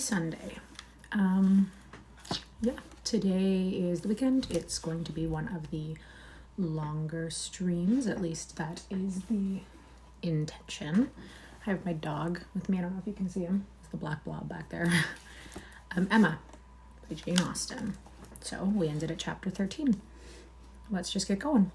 Sunday. Today is the weekend. It's going to be one of the longer streams, at least that is the intention. I have my dog with me. I don't know if you can see him. It's the black blob back there. Emma by Jane Austen. So we ended at chapter 13. Let's just get going.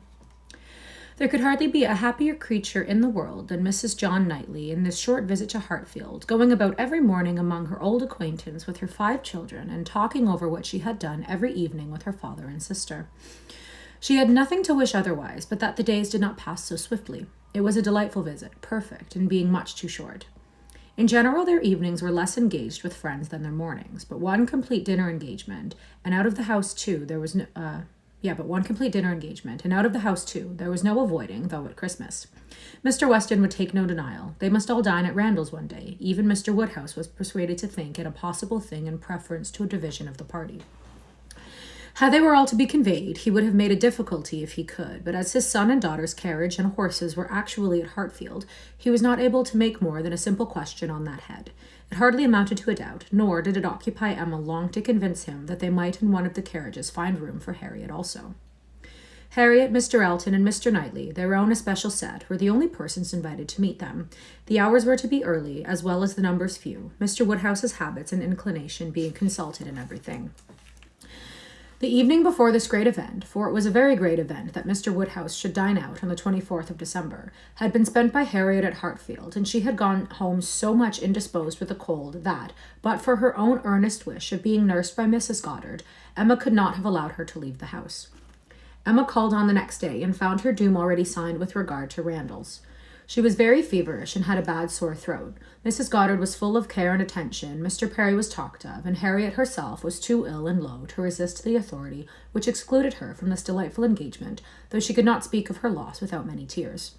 There could hardly be a happier creature in the world than Mrs. John Knightley in this short visit to Hartfield, going about every morning among her old acquaintance with her 5 children and talking over what she had done every evening with her father and sister. She had nothing to wish otherwise, but that the days did not pass so swiftly. It was a delightful visit, perfect in being much too short. In general, their evenings were less engaged with friends than their mornings, but one complete dinner engagement, and out of the house too, there was no... one complete dinner engagement, and out of the house too, there was no avoiding, though at Christmas. Mr. Weston would take no denial. They must all dine at Randall's one day. Even Mr. Woodhouse was persuaded to think it a possible thing in preference to a division of the party. How they were all to be conveyed, he would have made a difficulty if he could, but as his son and daughter's carriage and horses were actually at Hartfield, he was not able to make more than a simple question on that head. It hardly amounted to a doubt, nor did it occupy Emma long to convince him that they might in one of the carriages find room for Harriet also. Harriet, Mr. Elton, and Mr. Knightley, their own especial set, were the only persons invited to meet them. The hours were to be early, as well as the numbers few, Mr. Woodhouse's habits and inclination being consulted in everything. The evening before this great event, for it was a very great event that Mr. Woodhouse should dine out on the 24th of December, had been spent by Harriet at Hartfield, and she had gone home so much indisposed with a cold that, but for her own earnest wish of being nursed by Mrs. Goddard, Emma could not have allowed her to leave the house. Emma called on the next day and found her doom already signed with regard to Randall's. She was very feverish and had a bad sore throat. Mrs. Goddard was full of care and attention, Mr. Perry was talked of, and Harriet herself was too ill and low to resist the authority which excluded her from this delightful engagement, though she could not speak of her loss without many tears.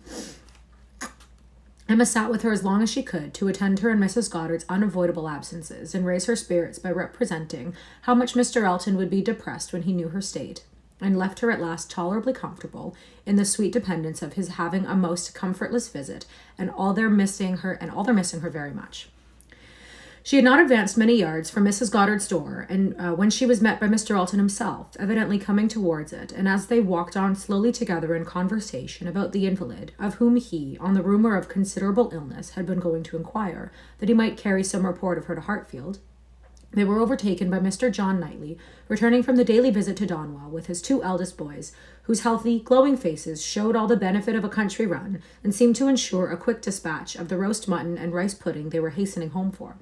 Emma sat with her as long as she could to attend her in Mrs. Goddard's unavoidable absences and raise her spirits by representing how much Mr. Elton would be depressed when he knew her state, and left her at last tolerably comfortable in the sweet dependence of his having a most comfortless visit, and all their missing her very much. She had not advanced many yards from Mrs. Goddard's door, and when she was met by Mr. Elton himself, evidently coming towards it, and as they walked on slowly together in conversation about the invalid, of whom he, on the rumour of considerable illness, had been going to inquire, that he might carry some report of her to Hartfield, they were overtaken by Mr. John Knightley, returning from the daily visit to Donwell with his 2 eldest boys, whose healthy, glowing faces showed all the benefit of a country run, and seemed to ensure a quick dispatch of the roast mutton and rice pudding they were hastening home for.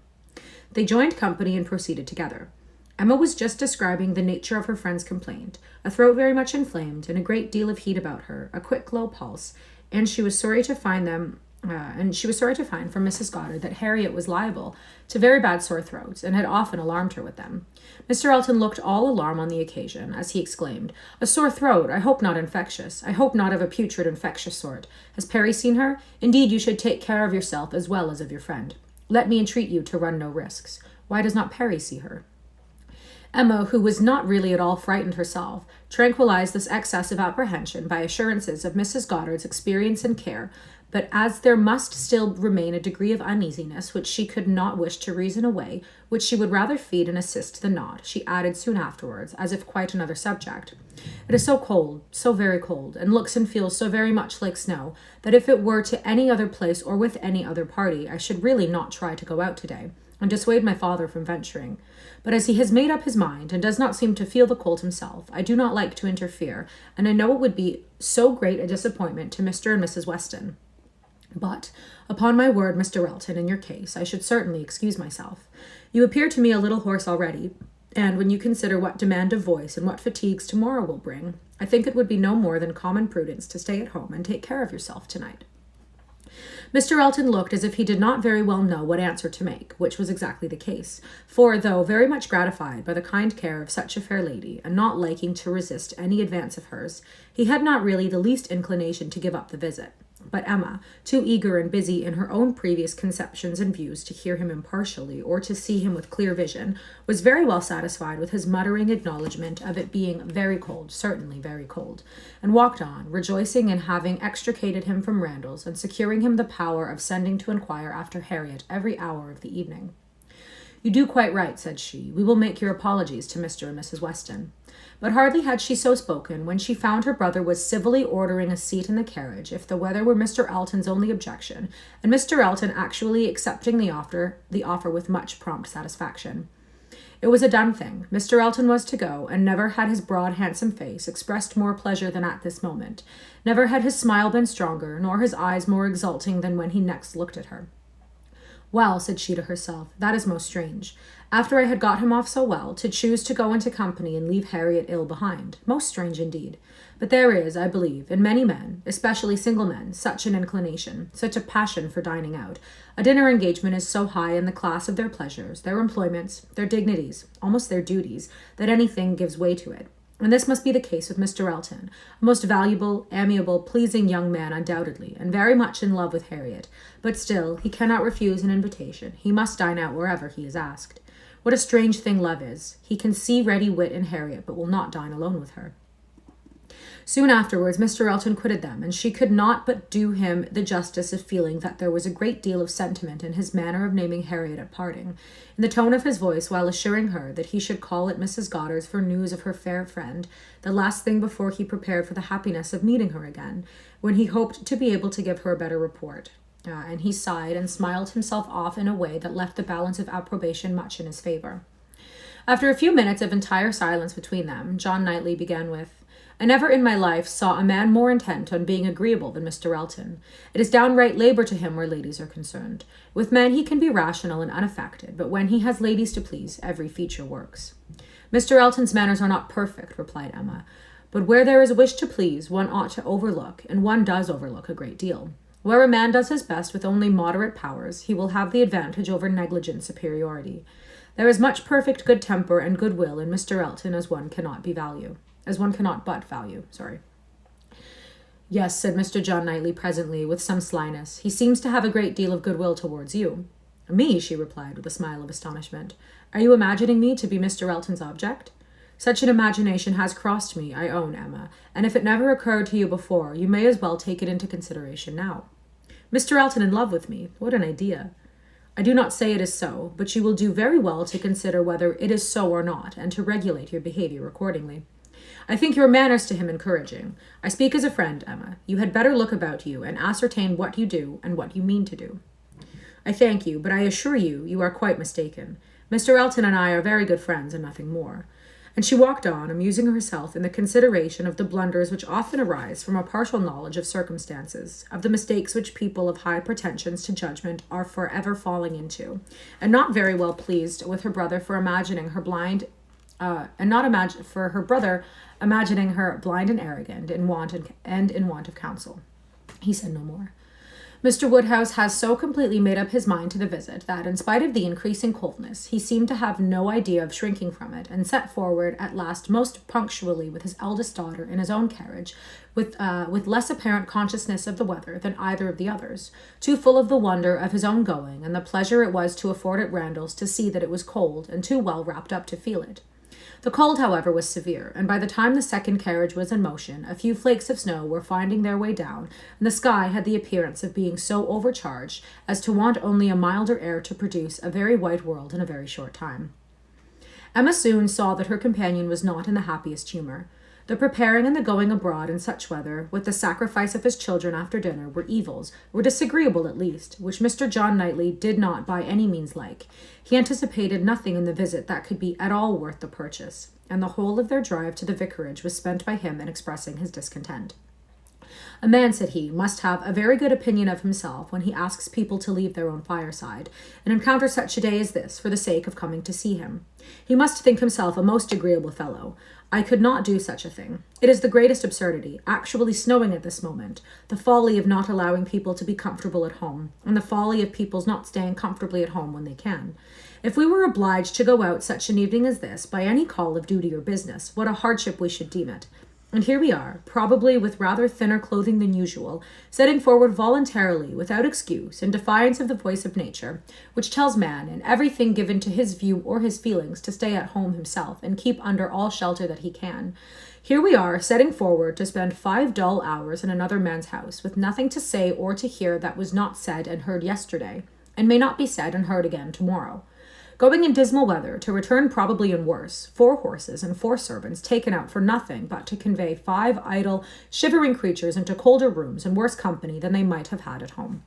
They joined company and proceeded together. Emma was just describing the nature of her friend's complaint, a throat very much inflamed, and a great deal of heat about her, a quick, low pulse, and she was sorry to find from Mrs. Goddard that Harriet was liable to very bad sore throats, and had often alarmed her with them. Mr. Elton looked all alarm on the occasion, as he exclaimed, "A sore throat! I hope not infectious. I hope not of a putrid infectious sort. Has Perry seen her? Indeed, you should take care of yourself as well as of your friend. Let me entreat you to run no risks. Why does not Perry see her?" Emma, who was not really at all frightened herself, tranquilized this excess of apprehension by assurances of Mrs. Goddard's experience and care, but as there must still remain a degree of uneasiness which she could not wish to reason away, which she would rather feed and assist than not, she added soon afterwards, as if quite another subject, "It is so cold, so very cold, and looks and feels so very much like snow, that if it were to any other place or with any other party, I should really not try to go out today, and dissuade my father from venturing. But as he has made up his mind, and does not seem to feel the cold himself, I do not like to interfere, and I know it would be so great a disappointment to Mr. and Mrs. Weston. But, upon my word, Mr. Elton, in your case, I should certainly excuse myself. You appear to me a little hoarse already, and when you consider what demand of voice and what fatigues tomorrow will bring, I think it would be no more than common prudence to stay at home and take care of yourself tonight." Mr. Elton looked as if he did not very well know what answer to make, which was exactly the case, for, though very much gratified by the kind care of such a fair lady, and not liking to resist any advance of hers, he had not really the least inclination to give up the visit. But Emma, too eager and busy in her own previous conceptions and views to hear him impartially or to see him with clear vision, was very well satisfied with his muttering acknowledgment of it being very cold, certainly very cold, and walked on, rejoicing in having extricated him from Randall's and securing him the power of sending to inquire after Harriet every hour of the evening. "You do quite right," said she. "We will make your apologies to Mr. and Mrs. Weston." But hardly had she so spoken when she found her brother was civilly ordering a seat in the carriage, if the weather were Mr. Elton's only objection, and Mr. Elton actually accepting the offer with much prompt satisfaction. It was a done thing. Mr. Elton was to go, and never had his broad, handsome face expressed more pleasure than at this moment. Never had his smile been stronger, nor his eyes more exulting than when he next looked at her. "Well," said she to herself, "that is most strange. After I had got him off so well, to choose to go into company and leave Harriet ill behind. Most strange indeed. But there is, I believe, in many men, especially single men, such an inclination, such a passion for dining out. A dinner engagement is so high in the class of their pleasures, their employments, their dignities, almost their duties, that anything gives way to it. And this must be the case with Mr. Elton, a most valuable, amiable, pleasing young man undoubtedly, and very much in love with Harriet. But still, he cannot refuse an invitation. He must dine out wherever he is asked. What a strange thing love is. He can see ready wit in Harriet, but will not dine alone with her." Soon afterwards, Mr. Elton quitted them, and she could not but do him the justice of feeling that there was a great deal of sentiment in his manner of naming Harriet at parting, in the tone of his voice while assuring her that he should call at Mrs. Goddard's for news of her fair friend, the last thing before he prepared for the happiness of meeting her again, when he hoped to be able to give her a better report. And he sighed and smiled himself off in a way that left the balance of approbation much in his favour. After a few minutes of entire silence between them, John Knightley began with, "I never in my life saw a man more intent on being agreeable than Mr. Elton. It is downright labour to him where ladies are concerned. With men he can be rational and unaffected, but when he has ladies to please, every feature works." "Mr. Elton's manners are not perfect," replied Emma, "but where there is a wish to please, one ought to overlook, and one does overlook a great deal. Where a man does his best with only moderate powers, he will have the advantage over negligent superiority. There is much perfect good temper and good will in Mr. Elton as one cannot but value. "Yes," said Mr. John Knightley presently, with some slyness. "He seems to have a great deal of goodwill towards you." "Me?" she replied, with a smile of astonishment. "Are you imagining me to be Mr. Elton's object?" "Such an imagination has crossed me, I own, Emma, and if it never occurred to you before, you may as well take it into consideration now." "Mr. Elton in love with me? What an idea!" "I do not say it is so, but you will do very well to consider whether it is so or not, and to regulate your behaviour accordingly. I think your manners to him encouraging. I speak as a friend, Emma. You had better look about you, and ascertain what you do, and what you mean to do." "I thank you, but I assure you, you are quite mistaken. Mr. Elton and I are very good friends, and nothing more." And she walked on, amusing herself in the consideration of the blunders which often arise from a partial knowledge of circumstances, of the mistakes which people of high pretensions to judgment are for ever falling into, and not very well pleased with her brother for imagining her blind, imagining her blind and arrogant, in want of counsel. He said no more. Mr. Woodhouse has so completely made up his mind to the visit that, in spite of the increasing coldness, he seemed to have no idea of shrinking from it, and set forward at last most punctually with his eldest daughter in his own carriage, with less apparent consciousness of the weather than either of the others, too full of the wonder of his own going, and the pleasure it was to afford at Randalls to see that it was cold, and too well wrapped up to feel it. The cold, however, was severe, and by the time the second carriage was in motion, a few flakes of snow were finding their way down, and the sky had the appearance of being so overcharged as to want only a milder air to produce a very white world in a very short time. Emma soon saw that her companion was not in the happiest humour. The preparing and the going abroad in such weather, with the sacrifice of his children after dinner, were disagreeable at least, which Mr. John Knightley did not by any means like. He anticipated nothing in the visit that could be at all worth the purchase, and the whole of their drive to the vicarage was spent by him in expressing his discontent. "A man," said he, "must have a very good opinion of himself when he asks people to leave their own fireside, and encounter such a day as this for the sake of coming to see him. He must think himself a most agreeable fellow. I could not do such a thing. It is the greatest absurdity, actually snowing at this moment, the folly of not allowing people to be comfortable at home, and the folly of people's not staying comfortably at home when they can. If we were obliged to go out such an evening as this, by any call of duty or business, what a hardship we should deem it. And here we are, probably with rather thinner clothing than usual, setting forward voluntarily, without excuse, in defiance of the voice of nature, which tells man, in everything given to his view or his feelings, to stay at home himself, and keep under all shelter that he can. Here we are, setting forward to spend 5 dull hours in another man's house, with nothing to say or to hear that was not said and heard yesterday, and may not be said and heard again tomorrow. Going in dismal weather, to return probably in worse, 4 horses and 4 servants taken out for nothing but to convey 5 idle, shivering creatures into colder rooms and worse company than they might have had at home.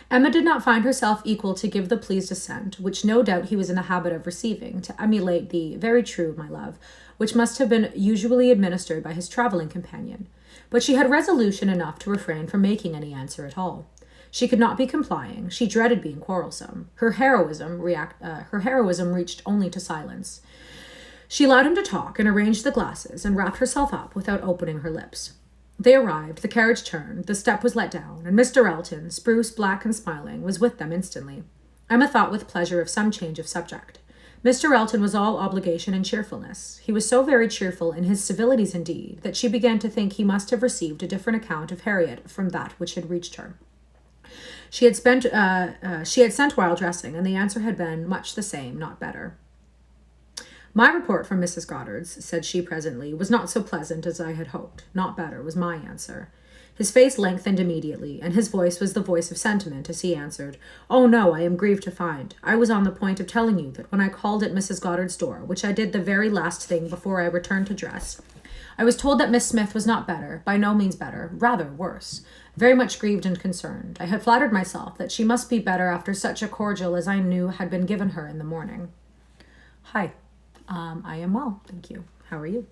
Emma did not find herself equal to give the pleased assent, which no doubt he was in the habit of receiving, to emulate the "very true, my love," which must have been usually administered by his travelling companion. But she had resolution enough to refrain from making any answer at all. She could not be complying. She dreaded being quarrelsome. Her heroism reached only to silence. She allowed him to talk and arranged the glasses and wrapped herself up without opening her lips. They arrived, the carriage turned, the step was let down, and Mr. Elton, spruce, black, and smiling, was with them instantly. Emma thought with pleasure of some change of subject. Mr. Elton was all obligation and cheerfulness. He was so very cheerful in his civilities indeed, that she began to think he must have received a different account of Harriet from that which had reached her. She had sent while dressing, and the answer had been much the same, not better. "My report from Mrs. Goddard's," said she presently, "was not so pleasant as I had hoped. Not better, was my answer." His face lengthened immediately, and his voice was the voice of sentiment as he answered, "Oh, no, I am grieved to find. I was on the point of telling you that when I called at Mrs. Goddard's door, which I did the very last thing before I returned to dress, I was told that Miss Smith was not better, by no means better, rather worse. Very much grieved and concerned. I had flattered myself that she must be better after such a cordial as I knew had been given her in the morning." "Hi. I am well, thank you. How are you?"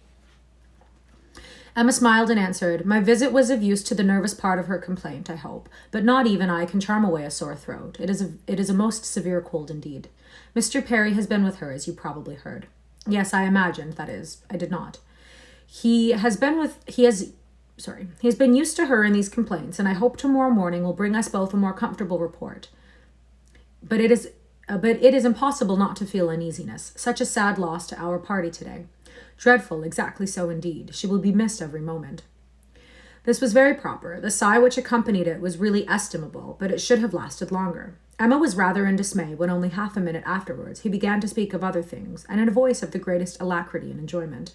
Emma smiled and answered, "My visit was of use to the nervous part of her complaint, I hope, but not even I can charm away a sore throat. It is a most severe cold indeed. Mr. Perry has been with her, as you probably heard." "Yes, I imagined, that is, I did not. He has been used to her in these complaints, and I hope tomorrow morning will bring us both a more comfortable report. But it is impossible not to feel uneasiness. Such a sad loss to our party today. Dreadful, exactly so indeed. She will be missed every moment." This was very proper. The sigh which accompanied it was really estimable, but it should have lasted longer. Emma was rather in dismay when only half a minute afterwards he began to speak of other things, and in a voice of the greatest alacrity and enjoyment.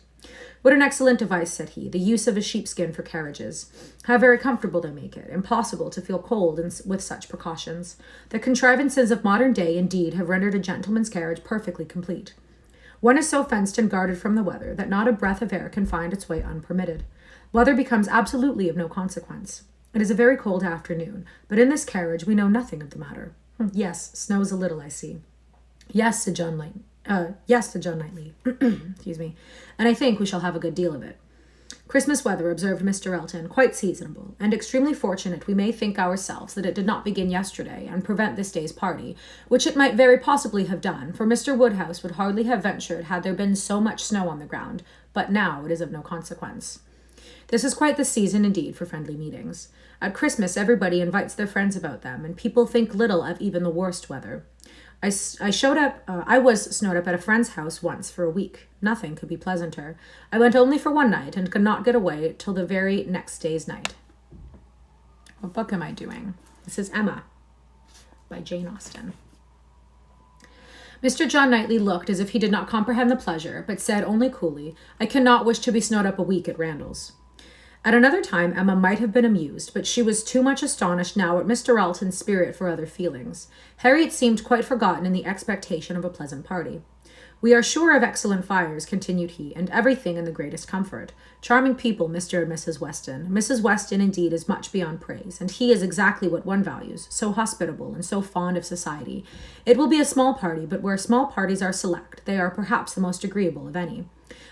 "What an excellent device," said he, "the use of a sheepskin for carriages. How very comfortable they make it. Impossible to feel cold with such precautions. The contrivances of modern day, indeed, have rendered a gentleman's carriage perfectly complete. One is so fenced and guarded from the weather that not a breath of air can find its way unpermitted. Weather becomes absolutely of no consequence. It is a very cold afternoon, but in this carriage we know nothing of the matter. Yes, snows a little, I see." Yes, said John Knightley. Excuse me. "And I think we shall have a good deal of it." "Christmas weather," observed Mr. Elton, "quite seasonable, and extremely fortunate we may think ourselves that it did not begin yesterday and prevent this day's party, which it might very possibly have done, for Mr. Woodhouse would hardly have ventured had there been so much snow on the ground, but now it is of no consequence. This is quite the season indeed for friendly meetings. At Christmas everybody invites their friends about them, and people think little of even the worst weather. I was snowed up at a friend's house once for a week. Nothing could be pleasanter. I went only for one night and could not get away till the very next day's night." What book am I doing? This is Emma by Jane Austen. Mr. John Knightley looked as if he did not comprehend the pleasure, but said only coolly, "I cannot wish to be snowed up a week at Randall's." At another time Emma might have been amused, but she was too much astonished now at Mr. Elton's spirit for other feelings. Harriet seemed quite forgotten in the expectation of a pleasant party. "We are sure of excellent fires," continued he, "and everything in the greatest comfort. Charming people, Mr. and Mrs. Weston. Mrs. Weston, indeed, is much beyond praise, and he is exactly what one values, so hospitable and so fond of society. It will be a small party, but where small parties are select, they are perhaps the most agreeable of any.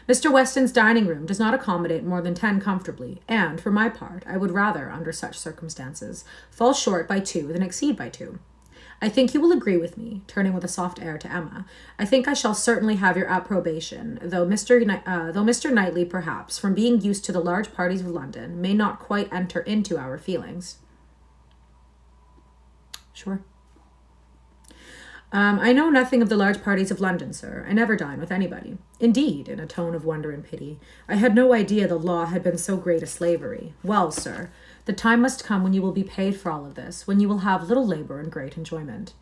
Mr. Weston's dining room does not accommodate more than 10 comfortably, and, for my part, I would rather, under such circumstances, fall short by 2 than exceed by 2. I think you will agree with me," turning with a soft air to Emma. "I think I shall certainly have your approbation, though Mr. Knightley, perhaps, from being used to the large parties of London, may not quite enter into our feelings." "Sure." "I know nothing of the large parties of London, sir. I never dine with anybody." "Indeed," in a tone of wonder and pity. "I had no idea the law had been so great a slavery. Well, sir, the time must come when you will be paid for all of this, when you will have little labor and great enjoyment."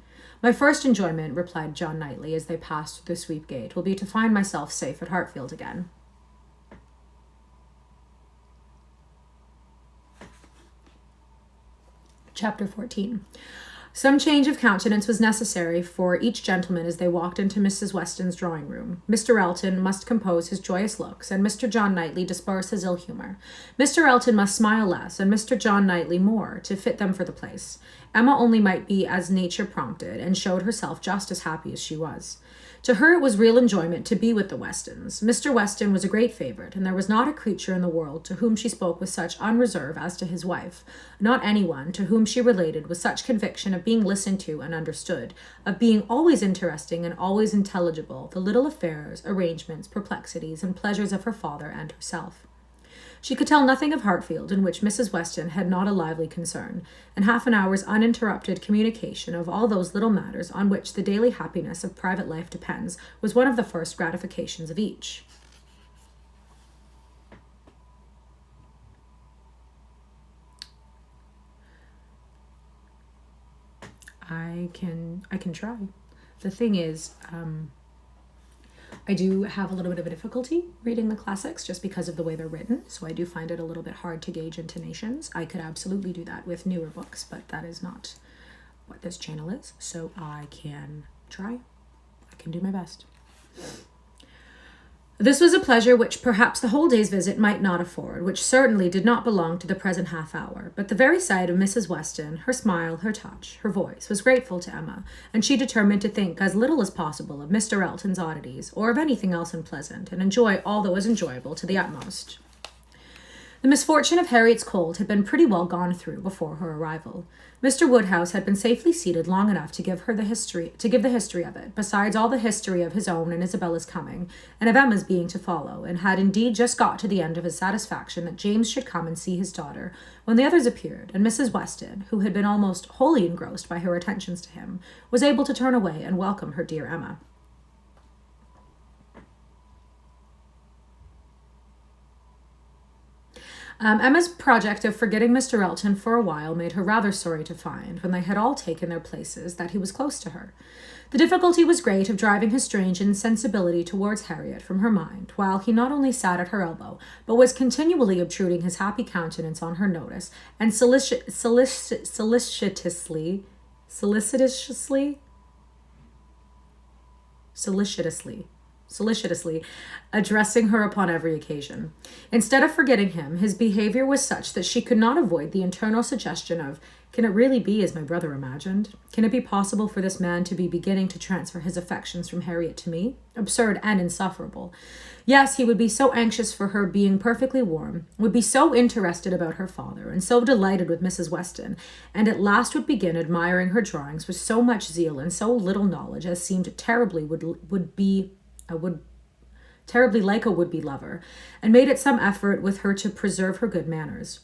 "My first enjoyment," replied John Knightley, as they passed through the sweep gate, "will be to find myself safe at Hartfield again." Chapter 14. Some change of countenance was necessary for each gentleman as they walked into Mrs. Weston's drawing room. Mr. Elton must compose his joyous looks, and Mr. John Knightley disperse his ill humour. Mr. Elton must smile less, and Mr. John Knightley more, to fit them for the place. Emma only might be as nature prompted, and showed herself just as happy as she was. To her it was real enjoyment to be with the Westons. Mr. Weston was a great favourite, and there was not a creature in the world to whom she spoke with such unreserve as to his wife, not anyone to whom she related with such conviction of being listened to and understood, of being always interesting and always intelligible, the little affairs, arrangements, perplexities, and pleasures of her father and herself. She could tell nothing of Hartfield in which Mrs. Weston had not a lively concern, and half an hour's uninterrupted communication of all those little matters on which the daily happiness of private life depends was one of the first gratifications of each. I can try. The thing is, I do have a little bit of a difficulty reading the classics just because of the way they're written, so I do find it a little bit hard to gauge intonations. I could absolutely do that with newer books, but that is not what this channel is, so I can try. I can do my best. This was a pleasure which perhaps the whole day's visit might not afford, which certainly did not belong to the present half hour, but the very sight of Mrs. Weston, her smile, her touch, her voice, was grateful to Emma, and she determined to think as little as possible of Mr. Elton's oddities, or of anything else unpleasant, and enjoy all that was enjoyable to the utmost. The misfortune of Harriet's cold had been pretty well gone through before her arrival. Mr. Woodhouse had been safely seated long enough to give the history of it, besides all the history of his own and Isabella's coming, and of Emma's being to follow, and had indeed just got to the end of his satisfaction that James should come and see his daughter, when the others appeared, and Mrs. Weston, who had been almost wholly engrossed by her attentions to him, was able to turn away and welcome her dear Emma. Emma's project of forgetting Mr. Elton for a while made her rather sorry to find, when they had all taken their places, that he was close to her. The difficulty was great of driving his strange insensibility towards Harriet from her mind, while he not only sat at her elbow, but was continually obtruding his happy countenance on her notice, and solicitously addressing her upon every occasion. Instead of forgetting him, his behavior was such that she could not avoid the internal suggestion of, can it really be as my brother imagined? Can it be possible for this man to be beginning to transfer his affections from Harriet to me? Absurd and insufferable. Yes, he would be so anxious for her being perfectly warm, would be so interested about her father, and so delighted with Mrs. Weston, and at last would begin admiring her drawings with so much zeal and so little knowledge as seemed terribly terribly like a would-be lover, and made it some effort with her to preserve her good manners.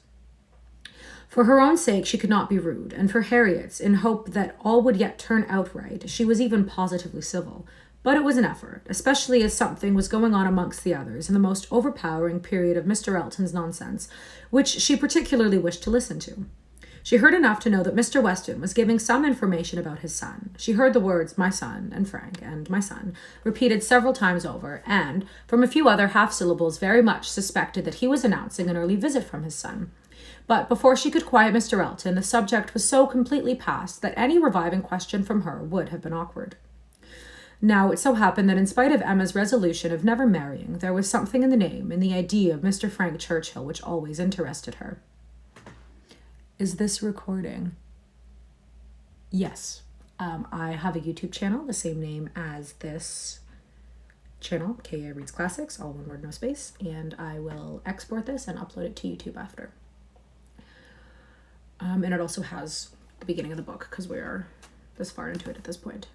For her own sake she could not be rude, and for Harriet's, in hope that all would yet turn out right, she was even positively civil. But it was an effort, especially as something was going on amongst the others in the most overpowering period of Mr. Elton's nonsense, which she particularly wished to listen to. She heard enough to know that Mr. Weston was giving some information about his son. She heard the words, my son, and Frank, and my son, repeated several times over, and, from a few other half-syllables, very much suspected that he was announcing an early visit from his son. But before she could quiet Mr. Elton, the subject was so completely past that any reviving question from her would have been awkward. Now, it so happened that in spite of Emma's resolution of never marrying, there was something in the name, in the idea of Mr. Frank Churchill, which always interested her. Is this recording? Yes. I have a YouTube channel, the same name as this channel, K.A. Reads Classics, all one word, no space, and I will export this and upload it to YouTube after. And it also has the beginning of the book, because we are this far into it at this point.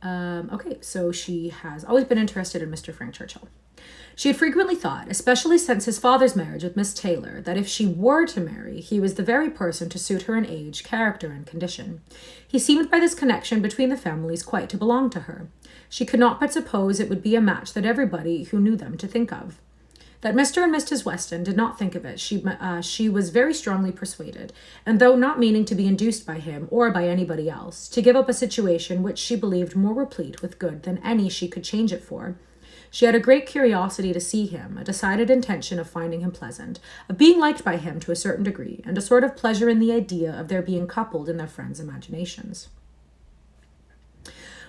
Okay, so she has always been interested in Mr. Frank Churchill. She had frequently thought, especially since his father's marriage with Miss Taylor, that if she were to marry, he was the very person to suit her in age, character, and condition. He seemed by this connection between the families quite to belong to her. She could not but suppose it would be a match that everybody who knew them to think of. That Mr. and Mrs. Weston did not think of it, she was very strongly persuaded, and though not meaning to be induced by him or by anybody else, to give up a situation which she believed more replete with good than any she could change it for, She had a great curiosity to see him, a decided intention of finding him pleasant, of being liked by him to a certain degree, and a sort of pleasure in the idea of their being coupled in their friends' imaginations.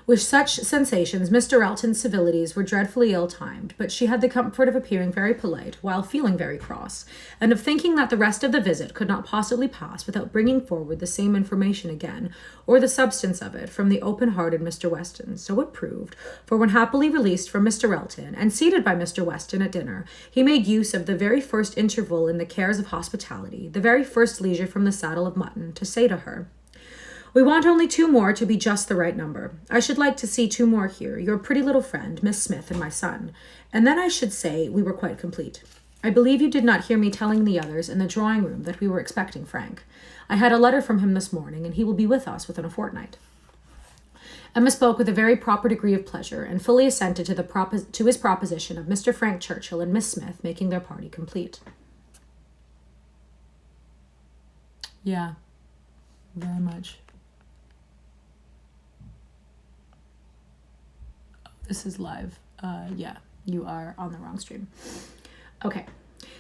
With such sensations, Mr. Elton's civilities were dreadfully ill-timed, but she had the comfort of appearing very polite, while feeling very cross, and of thinking that the rest of the visit could not possibly pass without bringing forward the same information again, or the substance of it, from the open-hearted Mr. Weston. So it proved, for when happily released from Mr. Elton, and seated by Mr. Weston at dinner, he made use of the very first interval in the cares of hospitality, the very first leisure from the saddle of mutton, to say to her, "We want only 2 more to be just the right number. I should like to see 2 more here, your pretty little friend, Miss Smith, and my son. And then I should say we were quite complete. I believe you did not hear me telling the others in the drawing-room that we were expecting Frank. I had a letter from him this morning, and he will be with us within a fortnight." Emma spoke with a very proper degree of pleasure, and fully assented to his proposition of Mr. Frank Churchill and Miss Smith making their party complete. Yeah, very much. This is live. Yeah, you are on the wrong stream. Okay.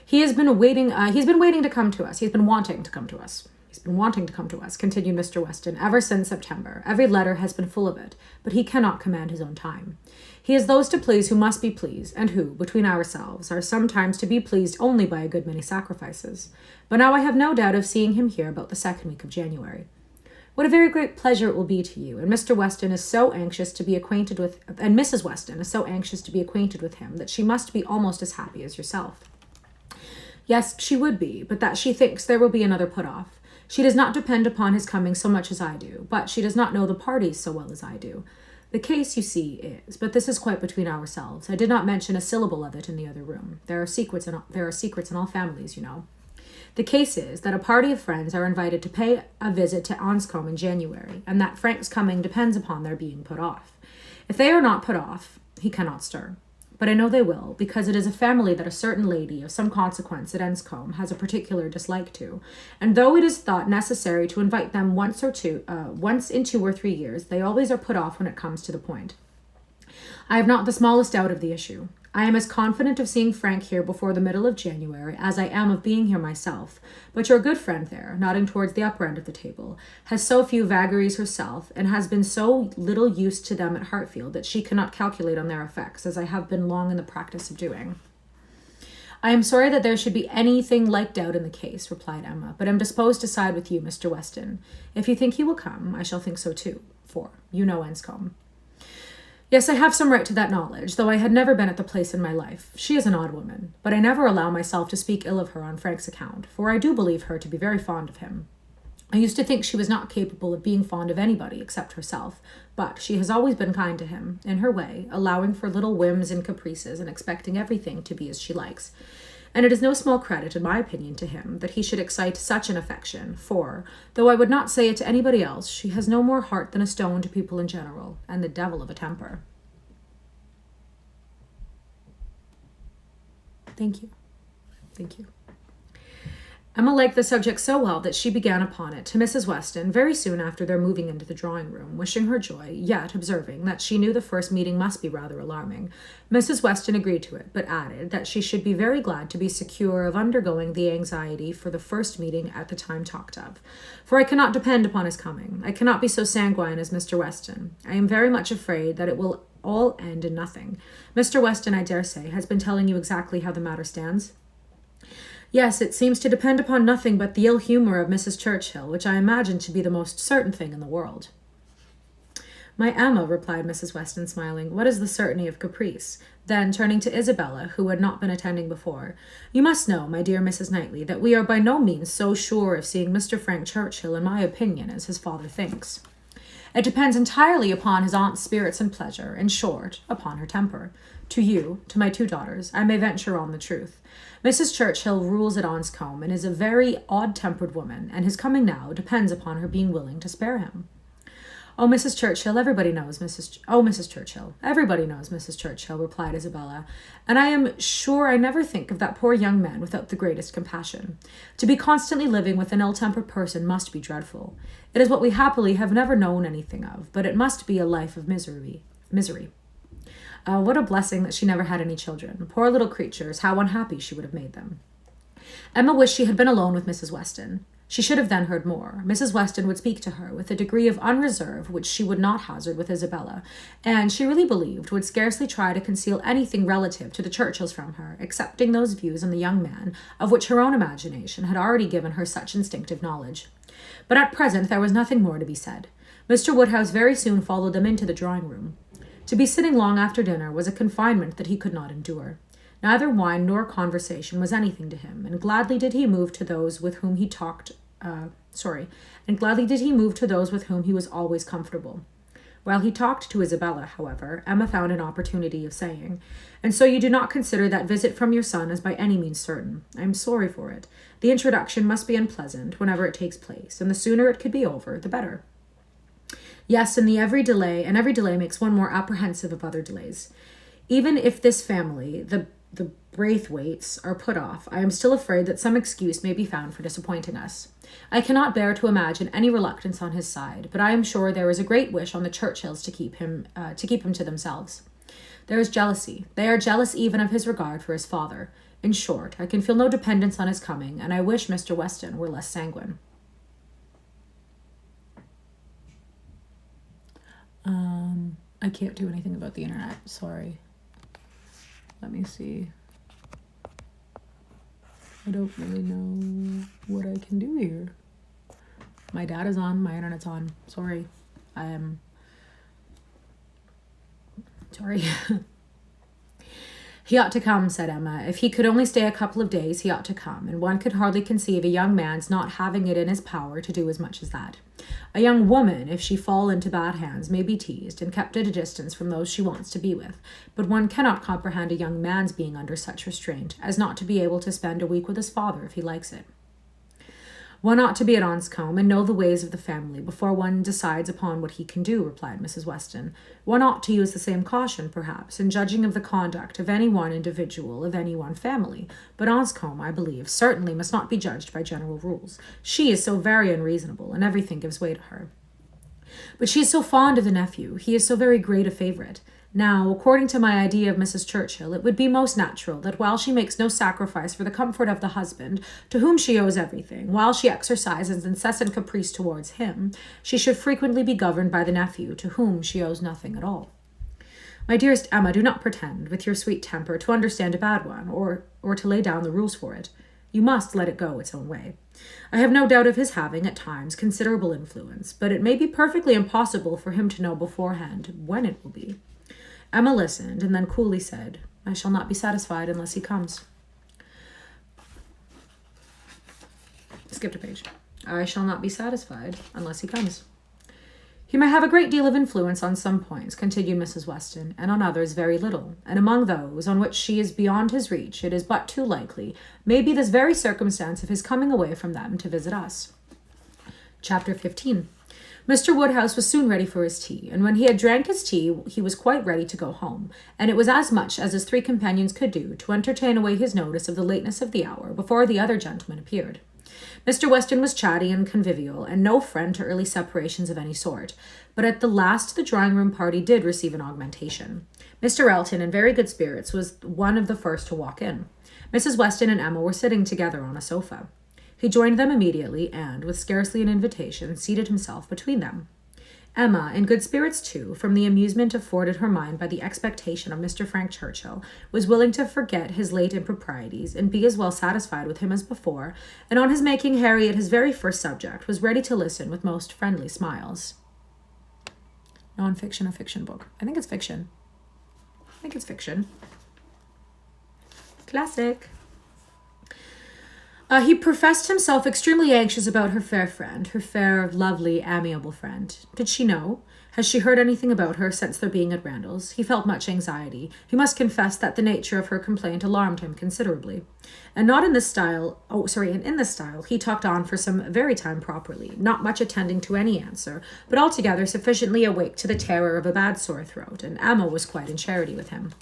He's been waiting to come to us. He's been wanting to come to us. Continued Mr. Weston, ever since September. Every letter has been full of it, but he cannot command his own time. He has those to please who must be pleased, and who, between ourselves, are sometimes to be pleased only by a good many sacrifices. But now I have no doubt of seeing him here about the 2nd week of January. What a very great pleasure it will be to you, and Mr. Weston is so anxious to be acquainted with, and Mrs. Weston is so anxious to be acquainted with him, that she must be almost as happy as yourself. Yes, she would be, but that she thinks there will be another put off. She does not depend upon his coming so much as I do, but she does not know the parties so well as I do. The case, you see, is, but this is quite between ourselves. I did not mention a syllable of it in the other room. There are secrets in all families, you know. The case is that a party of friends are invited to pay a visit to Anscombe in January, and that Frank's coming depends upon their being put off. If they are not put off, he cannot stir. But I know they will, because it is a family that a certain lady of some consequence at Anscombe has a particular dislike to, and though it is thought necessary to invite them once in 2 or 3 years, they always are put off when it comes to the point. I have not the smallest doubt of the issue. I am as confident of seeing Frank here before the middle of January as I am of being here myself, but your good friend there, nodding towards the upper end of the table, has so few vagaries herself, and has been so little used to them at Hartfield, that she cannot calculate on their effects, as I have been long in the practice of doing. I am sorry that there should be anything like doubt in the case, replied Emma, but am disposed to side with you, Mr. Weston. If you think he will come, I shall think so too, for you know Anscombe. Yes, I have some right to that knowledge, though I had never been at the place in my life. She is an odd woman, but I never allow myself to speak ill of her on Frank's account, for I do believe her to be very fond of him. I used to think she was not capable of being fond of anybody except herself, but she has always been kind to him, in her way, allowing for little whims and caprices and expecting everything to be as she likes. And it is no small credit, in my opinion, to him that he should excite such an affection, for, though I would not say it to anybody else, she has no more heart than a stone to people in general, and the devil of a temper. Thank you. Emma liked the subject so well that she began upon it to Mrs. Weston very soon after their moving into the drawing-room, wishing her joy, yet observing that she knew the first meeting must be rather alarming. Mrs. Weston agreed to it, but added that she should be very glad to be secure of undergoing the anxiety for the first meeting at the time talked of. For I cannot depend upon his coming. I cannot be so sanguine as Mr. Weston. I am very much afraid that it will all end in nothing. Mr. Weston, I dare say, has been telling you exactly how the matter stands? Yes, it seems to depend upon nothing but the ill humour of Mrs. Churchill, which I imagine to be the most certain thing in the world. My Emma, replied Mrs. Weston, smiling, what is the certainty of caprice? Then, turning to Isabella, who had not been attending before, you must know, my dear Mrs. Knightley, that we are by no means so sure of seeing Mr. Frank Churchill, in my opinion, as his father thinks. It depends entirely upon his aunt's spirits and pleasure, in short, upon her temper. To you, to my 2 daughters, I may venture on the truth. Mrs. Churchill rules at Anscombe, and is a very odd-tempered woman, and his coming now depends upon her being willing to spare him. Mrs. Churchill, everybody knows Mrs. Churchill, replied Isabella, and I am sure I never think of that poor young man without the greatest compassion. To be constantly living with an ill-tempered person must be dreadful. It is what we happily have never known anything of, but it must be a life of misery. What a blessing that she never had any children. Poor little creatures, how unhappy she would have made them. Emma wished she had been alone with Mrs. Weston. She should have then heard more. Mrs. Weston would speak to her with a degree of unreserve which she would not hazard with Isabella, and she really believed would scarcely try to conceal anything relative to the Churchills from her, excepting those views on the young man of which her own imagination had already given her such instinctive knowledge. But at present there was nothing more to be said. Mr. Woodhouse very soon followed them into the drawing-room. To be sitting long after dinner was a confinement that he could not endure. Neither wine nor conversation was anything to him, and gladly did he move to those with whom he was always comfortable. While he talked to Isabella, however, Emma found an opportunity of saying, "And so you do not consider that visit from your son as by any means certain. I am sorry for it. The introduction must be unpleasant whenever it takes place, and the sooner it could be over, the better." "Yes, and every delay makes one more apprehensive of other delays. Even if this family, the Braithwaites, are put off, I am still afraid that some excuse may be found for disappointing us. I cannot bear to imagine any reluctance on his side, but I am sure there is a great wish on the Churchills to keep him to themselves. There is jealousy. They are jealous even of his regard for his father. In short, I can feel no dependence on his coming, and I wish Mr. Weston were less sanguine." I can't do anything about the internet. Sorry. Let me see. I don't really know what I can do here. My data's on, my internet's on. Sorry. I am sorry. "He ought to come," said Emma. "If he could only stay a couple of days, he ought to come, and one could hardly conceive a young man's not having it in his power to do as much as that. A young woman, if she fall into bad hands, may be teased and kept at a distance from those she wants to be with, but one cannot comprehend a young man's being under such restraint as not to be able to spend a week with his father if he likes it. "One ought to be at Anscombe and know the ways of the family before one decides upon what he can do," replied Mrs. Weston. "One ought to use the same caution, perhaps, in judging of the conduct of any one individual of any one family, but Anscombe, I believe, certainly must not be judged by general rules. She is so very unreasonable, and everything gives way to her. But she is so fond of the nephew. He is so very great a favourite. Now, according to my idea of Mrs. Churchill, it would be most natural that while she makes no sacrifice for the comfort of the husband, to whom she owes everything, while she exercises incessant caprice towards him, she should frequently be governed by the nephew, to whom she owes nothing at all. My dearest Emma, do not pretend, with your sweet temper, to understand a bad one, or to lay down the rules for it. You must let it go its own way. I have no doubt of his having, at times, considerable influence, but it may be perfectly impossible for him to know beforehand when it will be." Emma listened, and then coolly said, "I shall not be satisfied unless he comes." Skipped a page. "I shall not be satisfied unless he comes." "He may have a great deal of influence on some points," continued Mrs. Weston, "and on others very little, and among those on which she is beyond his reach, it is but too likely, may be this very circumstance of his coming away from them to visit us." Chapter 15. Mr. Woodhouse was soon ready for his tea, and when he had drank his tea, he was quite ready to go home, and it was as much as his three companions could do to entertain away his notice of the lateness of the hour before the other gentlemen appeared. Mr. Weston was chatty and convivial, and no friend to early separations of any sort, but at the last the drawing-room party did receive an augmentation. Mr. Elton, in very good spirits, was one of the first to walk in. Mrs. Weston and Emma were sitting together on a sofa. He joined them immediately, and, with scarcely an invitation, seated himself between them. Emma, in good spirits too, from the amusement afforded her mind by the expectation of Mr. Frank Churchill, was willing to forget his late improprieties, and be as well satisfied with him as before, and on his making Harriet his very first subject, was ready to listen with most friendly smiles. Non-fiction, a fiction book. I think it's fiction. Classic. He professed himself extremely anxious about her fair, lovely, amiable friend. Did she know? Has she heard anything about her since their being at Randalls? He felt much anxiety. He must confess that the nature of her complaint alarmed him considerably. And in this style, he talked on for some very time properly, not much attending to any answer, but altogether sufficiently awake to the terror of a bad sore throat, and Emma was quite in charity with him.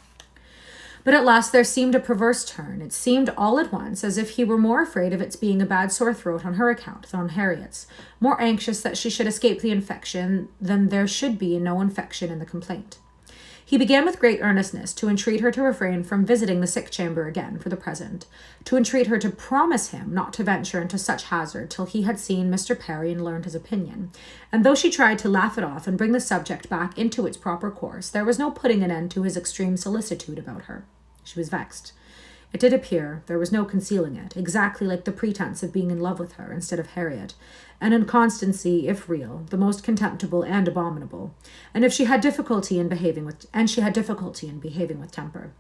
But at last there seemed a perverse turn. It seemed all at once as if he were more afraid of its being a bad sore throat on her account than on Harriet's, more anxious that she should escape the infection than there should be no infection in the complaint. He began with great earnestness to entreat her to refrain from visiting the sick chamber again for the present, to entreat her to promise him not to venture into such hazard till he had seen Mr. Perry and learned his opinion. And though she tried to laugh it off and bring the subject back into its proper course, there was no putting an end to his extreme solicitude about her. She was vexed. It did appear, there was no concealing it, exactly like the pretense of being in love with her instead of Harriet, an inconstancy, if real, the most contemptible and abominable, and she had difficulty in behaving with temper.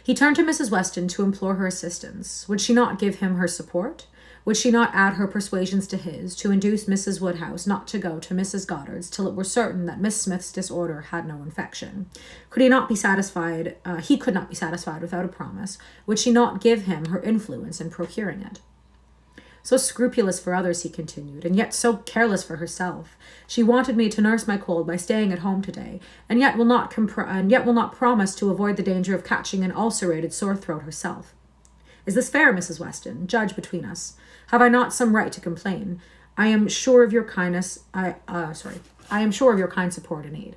He turned to Mrs. Weston to implore her assistance. Would she not give him her support? Would she not add her persuasions to his, to induce Mrs. Woodhouse not to go to Mrs. Goddard's till it were certain that Miss Smith's disorder had no infection? Could he not be satisfied? He could not be satisfied without a promise. Would she not give him her influence in procuring it? So scrupulous for others, he continued, and yet so careless for herself. She wanted me to nurse my cold by staying at home today, and yet will not promise to avoid the danger of catching an ulcerated sore throat herself. Is this fair, Mrs. Weston? Judge between us. Have I not some right to complain? I am sure of your kindness. I am sure of your kind support and aid.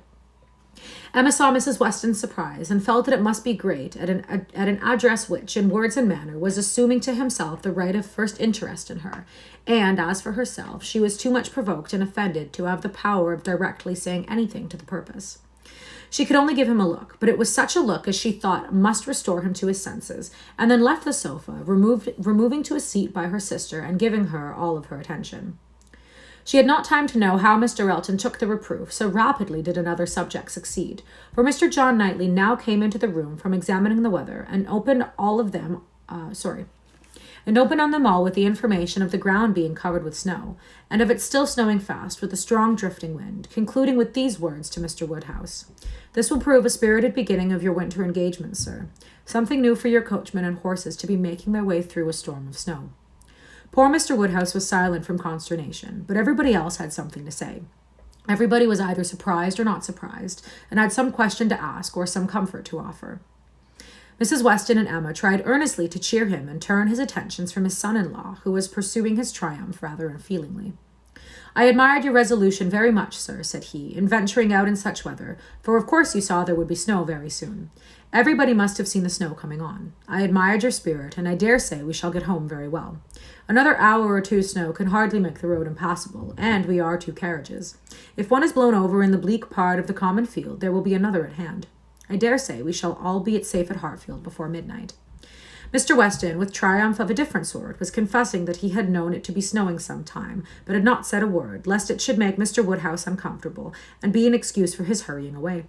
Emma saw Mrs. Weston's surprise, and felt that it must be great at an address which, in words and manner, was assuming to himself the right of first interest in her, and, as for herself, she was too much provoked and offended to have the power of directly saying anything to the purpose. She could only give him a look, but it was such a look as she thought must restore him to his senses, and then left the sofa, removing to a seat by her sister and giving her all of her attention. She had not time to know how Mr. Elton took the reproof, so rapidly did another subject succeed, for Mr. John Knightley now came into the room from examining the weather, and opened on them all with the information of the ground being covered with snow, and of it still snowing fast with a strong drifting wind, concluding with these words to Mr. Woodhouse: "This will prove a spirited beginning of your winter engagement, sir. Something new for your coachman and horses to be making their way through a storm of snow." Poor Mr. Woodhouse was silent from consternation, but everybody else had something to say. Everybody was either surprised or not surprised, and had some question to ask or some comfort to offer. Mrs. Weston and Emma tried earnestly to cheer him and turn his attentions from his son-in-law, who was pursuing his triumph rather unfeelingly. "I admired your resolution very much, sir," said he, "in venturing out in such weather, for of course you saw there would be snow very soon. Everybody must have seen the snow coming on. I admired your spirit, and I dare say we shall get home very well. Another hour or two's snow can hardly make the road impassable, and we are 2 carriages. If one is blown over in the bleak part of the common field, there will be another at hand. I dare say we shall all be safe at Hartfield before midnight." Mr. Weston, with triumph of a different sort, was confessing that he had known it to be snowing some time, but had not said a word, lest it should make Mr. Woodhouse uncomfortable, and be an excuse for his hurrying away.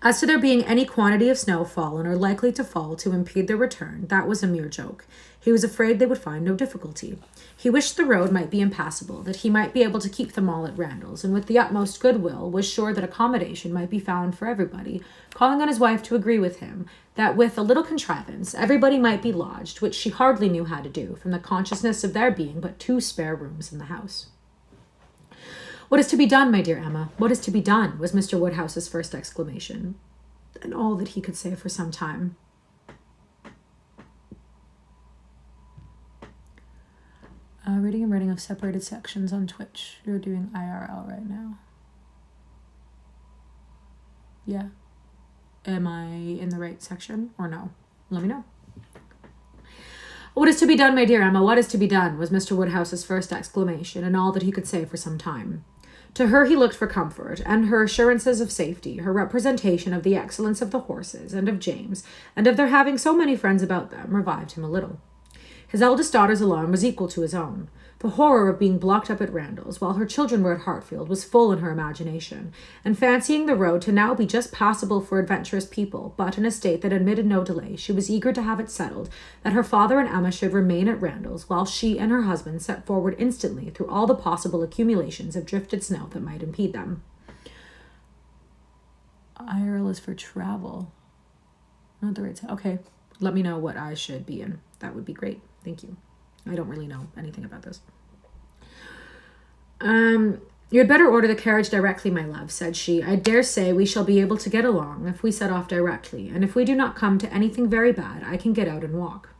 As to there being any quantity of snow fallen or likely to fall to impede their return, that was a mere joke. He was afraid they would find no difficulty. He wished the road might be impassable, that he might be able to keep them all at Randalls, and with the utmost goodwill was sure that accommodation might be found for everybody, calling on his wife to agree with him, that with a little contrivance everybody might be lodged, which she hardly knew how to do, from the consciousness of there being but 2 spare rooms in the house. "What is to be done, my dear Emma? What is to be done?" was Mr. Woodhouse's first exclamation, and all that he could say for some time. Reading and writing of separated sections on Twitch. You're doing IRL right now. Yeah. Am I in the right section or no? Let me know. "What is to be done, my dear Emma? What is to be done?" was Mr. Woodhouse's first exclamation, and all that he could say for some time. To her he looked for comfort, and her assurances of safety, her representation of the excellence of the horses, and of James, and of their having so many friends about them, revived him a little. His eldest daughter's alarm was equal to his own. The horror of being blocked up at Randalls, while her children were at Hartfield, was full in her imagination, and fancying the road to now be just passable for adventurous people, but in a state that admitted no delay, she was eager to have it settled that her father and Emma should remain at Randalls, while she and her husband set forward instantly through all the possible accumulations of drifted snow that might impede them. IRL is for travel. Not the right side. Okay, let me know what I should be in. That would be great. Thank you. I don't really know anything about this. "You had better order the carriage directly, my love," said she. "I dare say we shall be able to get along if we set off directly, and if we do not come to anything very bad, I can get out and walk."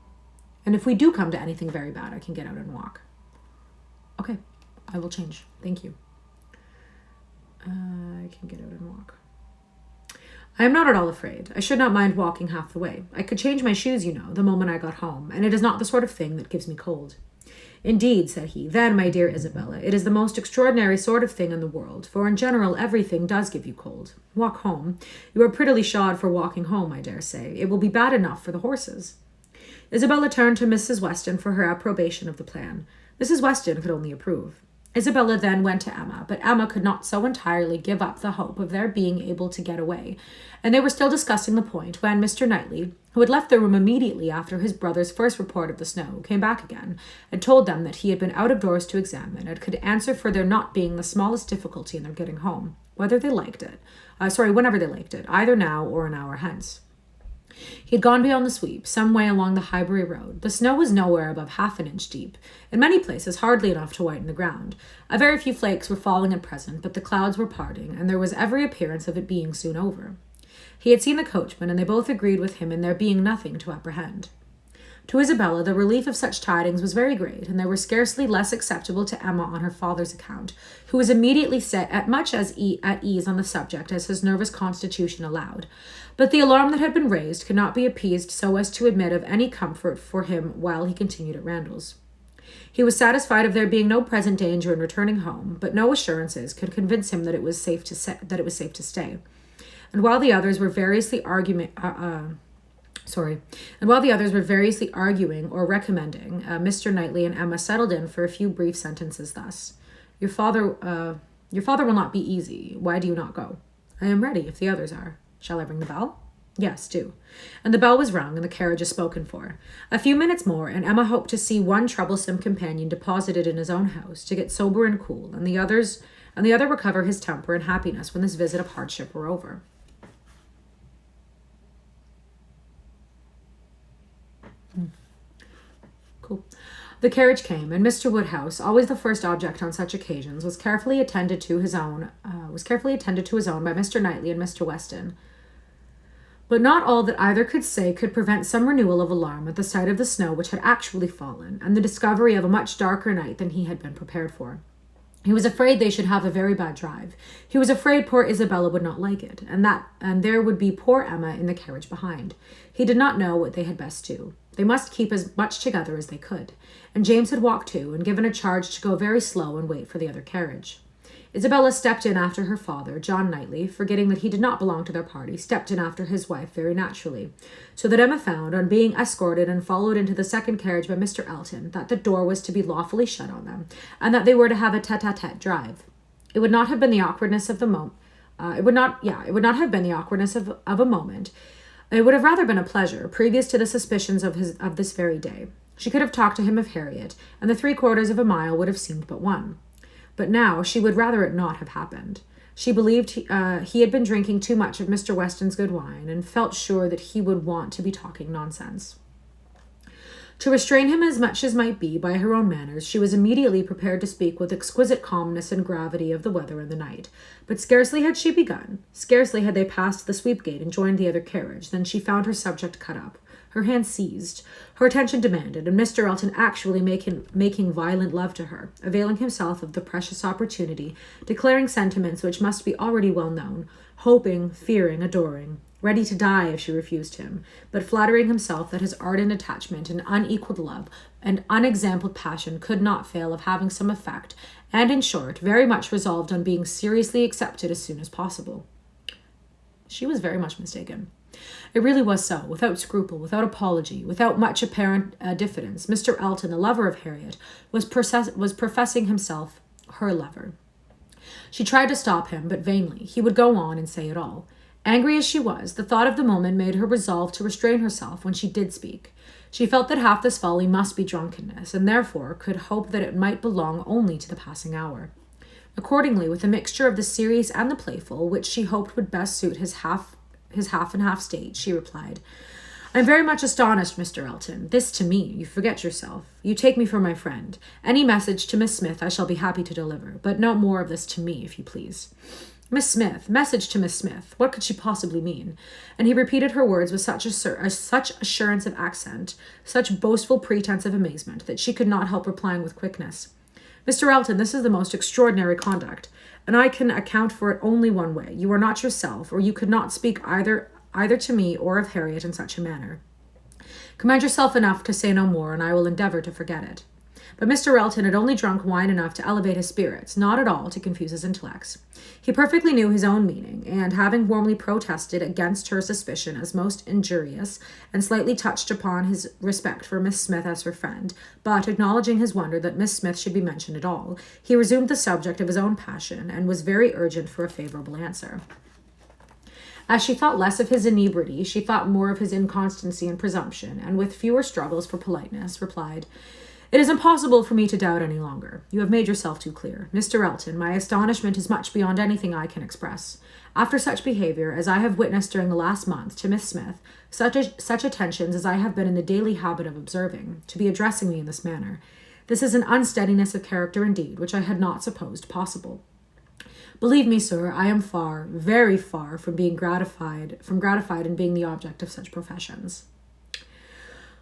"And if we do come to anything very bad, I can get out and walk." "Okay, I will change. Thank you. I can get out and walk." I am not at all afraid. I should not mind walking half the way. I could change my shoes, the moment I got home, and it is not the sort of thing that gives me cold. Indeed, said he, then, my dear Isabella, it is the most extraordinary sort of thing in the world, for in general everything does give you cold. Walk home. You are prettily shod for walking home, I dare say. It will be bad enough for the horses. Isabella turned to Mrs. Weston for her approbation of the plan. Mrs. Weston could only approve. Isabella then went to Emma, but Emma could not so entirely give up the hope of their being able to get away, and they were still discussing the point when Mr. Knightley, who had left the room immediately after his brother's first report of the snow, came back again and told them that he had been out of doors to examine and could answer for there not being the smallest difficulty in their getting home, whenever they liked it, either now or an hour hence. He had gone beyond the sweep, some way along the Highbury road. The snow was nowhere above half an inch deep, in many places hardly enough to whiten the ground. A very few flakes were falling at present, but the clouds were parting, and there was every appearance of it being soon over. He had seen the coachman, and they both agreed with him in there being nothing to apprehend. To Isabella, the relief of such tidings was very great, and they were scarcely less acceptable to Emma on her father's account, who was immediately set at much at ease on the subject as his nervous constitution allowed. But the alarm that had been raised could not be appeased so as to admit of any comfort for him while he continued at Randalls. He was satisfied of there being no present danger in returning home, but no assurances could convince him that it was safe to stay. And while the others were variously arguing or recommending, Mr. Knightley and Emma settled in for a few brief sentences thus. Your father will not be easy. Why do you not go? I am ready, if the others are. Shall I ring the bell? Yes, do. And the bell was rung, and the carriage is spoken for. A few minutes more, and Emma hoped to see one troublesome companion deposited in his own house, to get sober and cool, and the other recover his temper and happiness when this visit of hardship were over. Cool. The carriage came, and Mr. Woodhouse, always the first object on such occasions, was carefully attended to his own by Mr. Knightley and Mr. Weston. But not all that either could say could prevent some renewal of alarm at the sight of the snow which had actually fallen, and the discovery of a much darker night than he had been prepared for. He was afraid they should have a very bad drive. He was afraid poor Isabella would not like it, and there would be poor Emma in the carriage behind. He did not know what they had best do. They must keep as much together as they could, and James had walked too, and given a charge to go very slow and wait for the other carriage. Isabella stepped in after her father, John Knightley, forgetting that he did not belong to their party, stepped in after his wife very naturally, so that Emma found, on being escorted and followed into the second carriage by Mr. Elton, that the door was to be lawfully shut on them, and that they were to have a tete-a-tete drive. It would not have been the awkwardness of the moment. It would not have been the awkwardness of a moment. It would have rather been a pleasure, previous to the suspicions of this very day. She could have talked to him of Harriet, and the 3/4 of a mile would have seemed but one. But now she would rather it not have happened. She believed he had been drinking too much of Mr. Weston's good wine, and felt sure that he would want to be talking nonsense. To restrain him as much as might be by her own manners, she was immediately prepared to speak with exquisite calmness and gravity of the weather and the night. But scarcely had she begun, scarcely had they passed the sweep gate and joined the other carriage, than she found her subject cut up, her hand seized, her attention demanded, and Mr. Elton actually making violent love to her, availing himself of the precious opportunity, declaring sentiments which must be already well known, hoping, fearing, adoring, ready to die if she refused him, but flattering himself that his ardent attachment and unequalled love and unexampled passion could not fail of having some effect, and, in short, very much resolved on being seriously accepted as soon as possible. She was very much mistaken. It really was so, without scruple, without apology, without much apparent diffidence. Mr. Elton, the lover of Harriet, was professing himself her lover. She tried to stop him, but vainly. He would go on and say it all. Angry as she was, the thought of the moment made her resolve to restrain herself when she did speak. She felt that half this folly must be drunkenness, and therefore could hope that it might belong only to the passing hour. Accordingly, with a mixture of the serious and the playful, which she hoped would best suit his half and half state, she replied, I am very much astonished, Mr. Elton. This to me, you forget yourself. You take me for my friend. Any message to Miss Smith I shall be happy to deliver, but no more of this to me, if you please. Miss Smith, message to Miss Smith. What could she possibly mean? And he repeated her words with such assurance of accent, such boastful pretense of amazement, that she could not help replying with quickness. Mr. Elton, this is the most extraordinary conduct, and I can account for it only one way. You are not yourself, or you could not speak either to me or of Harriet in such a manner. Command yourself enough to say no more, and I will endeavour to forget it. But Mr. Elton had only drunk wine enough to elevate his spirits, not at all to confuse his intellects. He perfectly knew his own meaning, and having warmly protested against her suspicion as most injurious, and slightly touched upon his respect for Miss Smith as her friend, but acknowledging his wonder that Miss Smith should be mentioned at all, he resumed the subject of his own passion, and was very urgent for a favourable answer. As she thought less of his inebriety, she thought more of his inconstancy and presumption, and with fewer struggles for politeness, replied, "It is impossible for me to doubt any longer. You have made yourself too clear. Mr. Elton, my astonishment is much beyond anything I can express. After such behaviour as I have witnessed during the last month to Miss Smith, such attentions as I have been in the daily habit of observing, to be addressing me in this manner, this is an unsteadiness of character indeed, which I had not supposed possible. Believe me, sir, I am far, very far from being gratified in being the object of such professions."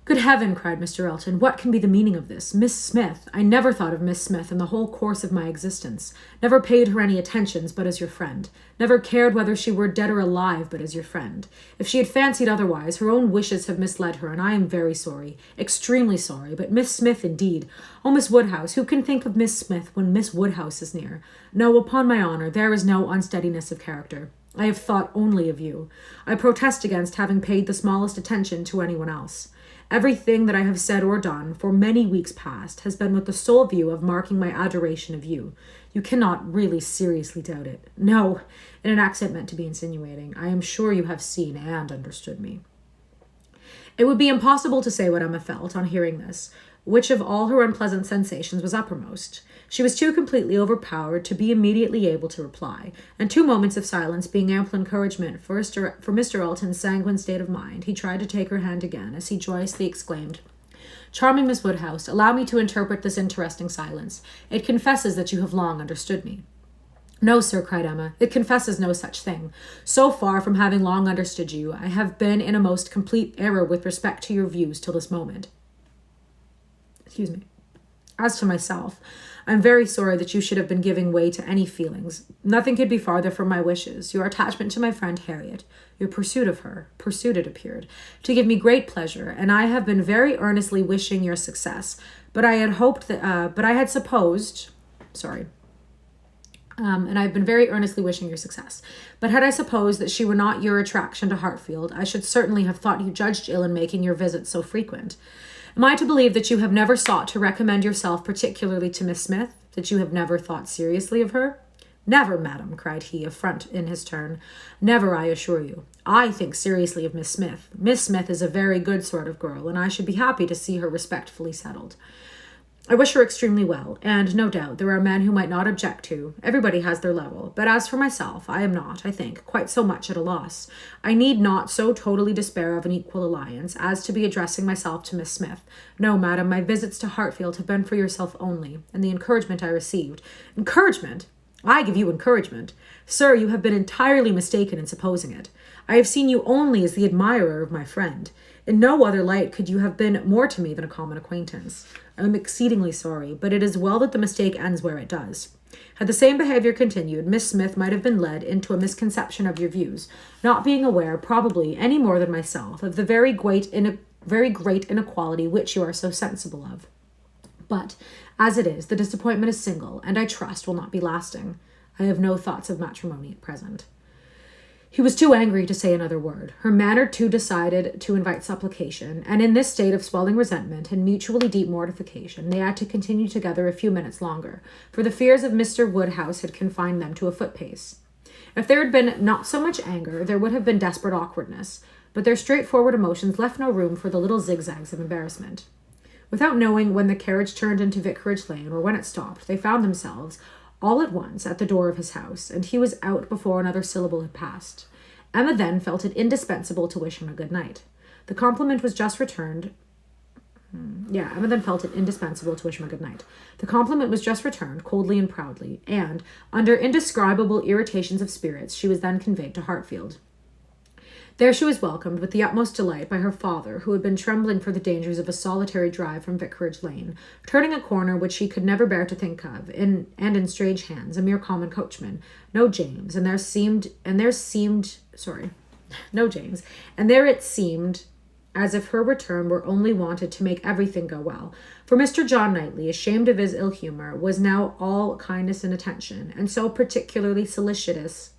"Good heaven," cried Mr. Elton, "what can be the meaning of this? Miss Smith! I never thought of Miss Smith in the whole course of my existence, never paid her any attentions but as your friend, never cared whether she were dead or alive but as your friend. If she had fancied otherwise, her own wishes have misled her, and I am very sorry, extremely sorry, but Miss Smith indeed! Oh, Miss Woodhouse, who can think of Miss Smith when Miss Woodhouse is near? No, upon my honour, there is no unsteadiness of character. I have thought only of you. I protest against having paid the smallest attention to anyone else. Everything that I have said or done for many weeks past has been with the sole view of marking my adoration of you. You cannot really seriously doubt it. No," in an accent meant to be insinuating, "I am sure you have seen and understood me." It would be impossible to say what Emma felt on hearing this, which of all her unpleasant sensations was uppermost. She was too completely overpowered to be immediately able to reply, and 2 moments of silence being ample encouragement for Mr. Elton's sanguine state of mind, he tried to take her hand again, as he joyously exclaimed, "Charming Miss Woodhouse, allow me to interpret this interesting silence. It confesses that you have long understood me." "No, sir," cried Emma, "it confesses no such thing. So far from having long understood you, I have been in a most complete error with respect to your views till this moment. As to myself, I am very sorry that you should have been giving way to any feelings. Nothing could be farther from my wishes. Your attachment to my friend Harriet, your pursuit of her, it appeared, to give me great pleasure, and I have been very earnestly wishing your success. But I had hoped that, and I've been very earnestly wishing your success. But had I supposed that she were not your attraction to Hartfield, I should certainly have thought you judged ill in making your visits so frequent. Am I to believe that you have never sought to recommend yourself particularly to Miss Smith, that you have never thought seriously of her?" "Never, madam," cried he, affront in his turn. "Never, I assure you. I think seriously of Miss Smith. Miss Smith is a very good sort of girl, and I should be happy to see her respectfully settled. I wish her extremely well, and no doubt there are men who might not object to. Everybody has their level. But as for myself, I am not, I think, quite so much at a loss. I need not so totally despair of an equal alliance as to be addressing myself to Miss Smith. No, madam, my visits to Hartfield have been for yourself only, and the encouragement I received—" "Encouragement! I give you encouragement. Sir, you have been entirely mistaken in supposing it. I have seen you only as the admirer of my friend. In no other light could you have been more to me than a common acquaintance. I am exceedingly sorry, but it is well that the mistake ends where it does. Had the same behaviour continued, Miss Smith might have been led into a misconception of your views, not being aware, probably, any more than myself, of the very great inequality which you are so sensible of. But, as it is, the disappointment is single, and I trust will not be lasting. I have no thoughts of matrimony at present." He was too angry to say another word, her manner too decided to invite supplication, and in this state of swelling resentment and mutually deep mortification, they had to continue together a few minutes longer, for the fears of Mr. Woodhouse had confined them to a foot-pace. If there had been not so much anger, there would have been desperate awkwardness, but their straightforward emotions left no room for the little zigzags of embarrassment. Without knowing when the carriage turned into Vicarage Lane or when it stopped, they found themselves, all at once, at the door of his house, and he was out before another syllable had passed. Emma then felt it indispensable to wish him a good night. The compliment was just returned. The compliment was just returned, coldly and proudly, and, under indescribable irritations of spirits, she was then conveyed to Hartfield. There she was welcomed with the utmost delight by her father, who had been trembling for the dangers of a solitary drive from Vicarage Lane, turning a corner which he could never bear to think of, and in strange hands, a mere common coachman, no James, and there it seemed as if her return were only wanted to make everything go well. For Mr. John Knightley, ashamed of his ill humour, was now all kindness and attention, and so particularly solicitous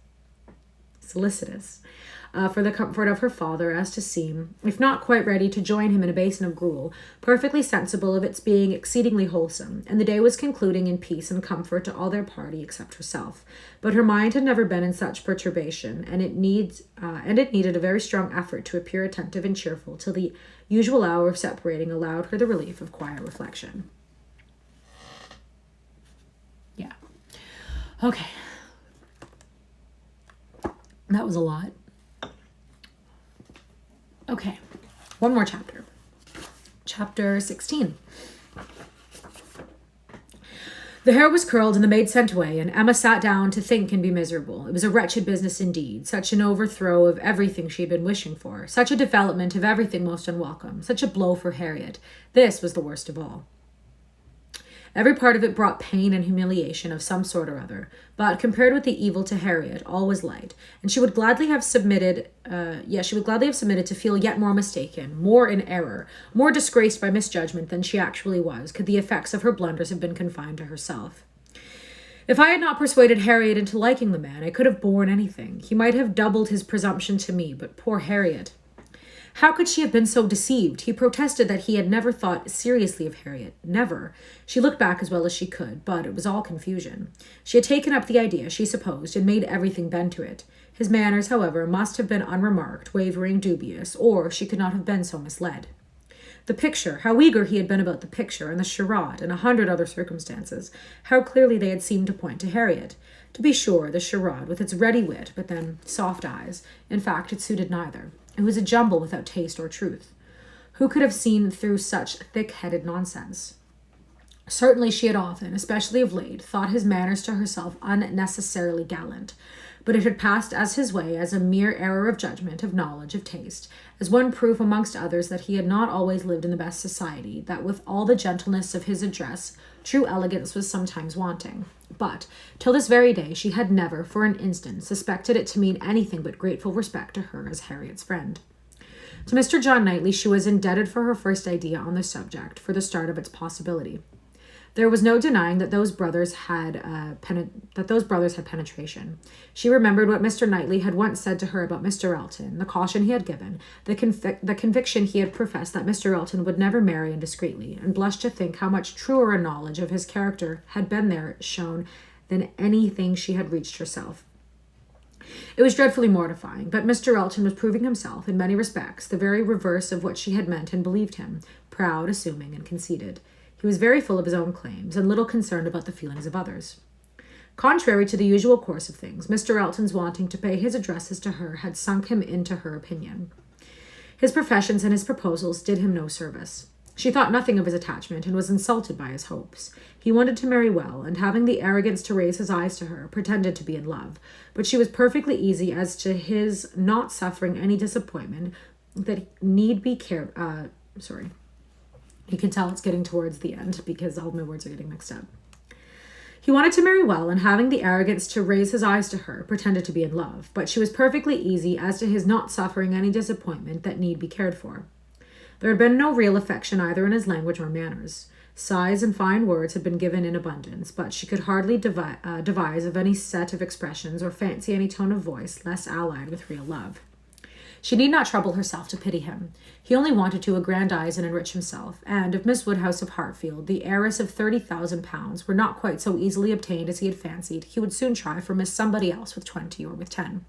for the comfort of her father as to seem, if not quite ready to join him in a basin of gruel, perfectly sensible of its being exceedingly wholesome, and the day was concluding in peace and comfort to all their party except herself. But her mind had never been in such perturbation, and it needed a very strong effort to appear attentive and cheerful till the usual hour of separating allowed her the relief of quiet reflection. Yeah. Okay. That was a lot. Okay, one more chapter. Chapter 16. The hair was curled and the maid sent away, and Emma sat down to think and be miserable. It was a wretched business indeed, such an overthrow of everything she had been wishing for, such a development of everything most unwelcome, such a blow for Harriet. This was the worst of all. Every part of it brought pain and humiliation of some sort or other, but compared with the evil to Harriet, all was light, and she would gladly have submitted to feel yet more mistaken, more in error, more disgraced by misjudgment than she actually was, could the effects of her blunders have been confined to herself. If I had not persuaded Harriet into liking the man, I could have borne anything. He might have doubled his presumption to me, but poor Harriet! How could she have been so deceived? He protested that he had never thought seriously of Harriet. Never. She looked back as well as she could, but it was all confusion. She had taken up the idea, she supposed, and made everything bend to it. His manners, however, must have been unremarked, wavering, dubious, or she could not have been so misled. The picture, how eager he had been about the picture, and the charade, and 100 other circumstances, how clearly they had seemed to point to Harriet. To be sure, the charade, with its ready wit, but then soft eyes, in fact, it suited neither. It was a jumble without taste or truth. Who could have seen through such thick-headed nonsense? Certainly she had often, especially of late, thought his manners to herself unnecessarily gallant, but it had passed as his way as a mere error of judgment, of knowledge, of taste, as one proof amongst others that he had not always lived in the best society, that with all the gentleness of his address, true elegance was sometimes wanting. But, till this very day, she had never, for an instant, suspected it to mean anything but grateful respect to her as Harriet's friend. To Mr. John Knightley she was indebted for her first idea on the subject, for the start of its possibility. There was no denying that those brothers had penetration. She remembered what Mr. Knightley had once said to her about Mr. Elton, the caution he had given, the conviction he had professed that Mr. Elton would never marry indiscreetly, and blushed to think how much truer a knowledge of his character had been there shown than anything she had reached herself. It was dreadfully mortifying, but Mr. Elton was proving himself, in many respects, the very reverse of what she had meant and believed him, proud, assuming, and conceited. He was very full of his own claims, and little concerned about the feelings of others. Contrary to the usual course of things, Mr. Elton's wanting to pay his addresses to her had sunk him into her opinion. His professions and his proposals did him no service. She thought nothing of his attachment, and was insulted by his hopes. He wanted to marry well, and having the arrogance to raise his eyes to her, pretended to be in love, but she was perfectly easy as to his not suffering any disappointment that need be cared. You can tell it's getting towards the end because all my words are getting mixed up. He wanted to marry well, and having the arrogance to raise his eyes to her, pretended to be in love, but she was perfectly easy as to his not suffering any disappointment that need be cared for. There had been no real affection either in his language or manners. Sighs and fine words had been given in abundance, but she could hardly devise of any set of expressions or fancy any tone of voice less allied with real love. She need not trouble herself to pity him. He only wanted to aggrandize and enrich himself, and if Miss Woodhouse of Hartfield, the heiress of 30,000 pounds, were not quite so easily obtained as he had fancied, he would soon try for Miss Somebody else with 20 or with 10.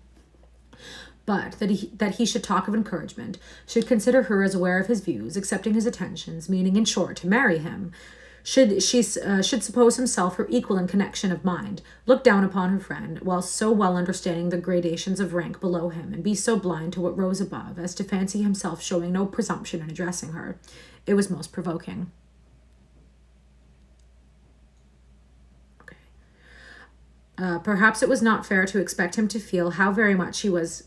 But that he should talk of encouragement, should consider her as aware of his views, accepting his attentions, meaning, in short, to marry him, should suppose himself her equal in connection of mind, look down upon her friend, while so well understanding the gradations of rank below him, and be so blind to what rose above, as to fancy himself showing no presumption in addressing her. It was most provoking. Perhaps it was not fair to expect him to feel how very much he was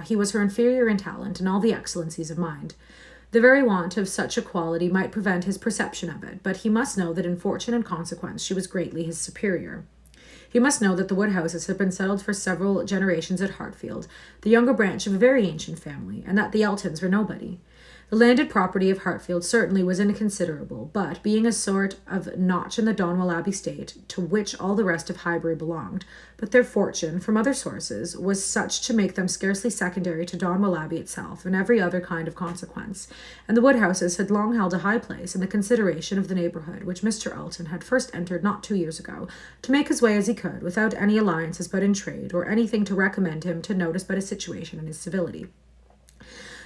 he was her inferior in talent and all the excellencies of mind. The very want of such a quality might prevent his perception of it, but he must know that in fortune and consequence she was greatly his superior. He must know that the Woodhouses had been settled for several generations at Hartfield, the younger branch of a very ancient family, and that the Eltons were nobody. The landed property of Hartfield certainly was inconsiderable, but, being a sort of notch in the Donwell Abbey estate, to which all the rest of Highbury belonged, but their fortune, from other sources, was such to make them scarcely secondary to Donwell Abbey itself in every other kind of consequence, and the Woodhouses had long held a high place in the consideration of the neighbourhood, which Mr. Elton had first entered not 2 years ago, to make his way as he could, without any alliances but in trade, or anything to recommend him to notice but his situation and his civility.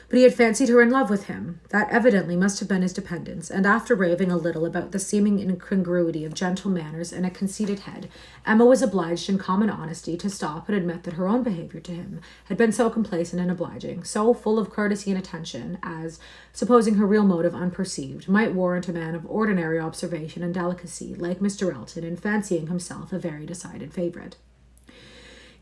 But he had fancied her in love with him. That evidently must have been his dependence, and after raving a little about the seeming incongruity of gentle manners and a conceited head, Emma was obliged in common honesty to stop and admit that her own behaviour to him had been so complacent and obliging, so full of courtesy and attention, as, supposing her real motive unperceived, might warrant a man of ordinary observation and delicacy, like Mr. Elton, in fancying himself a very decided favourite.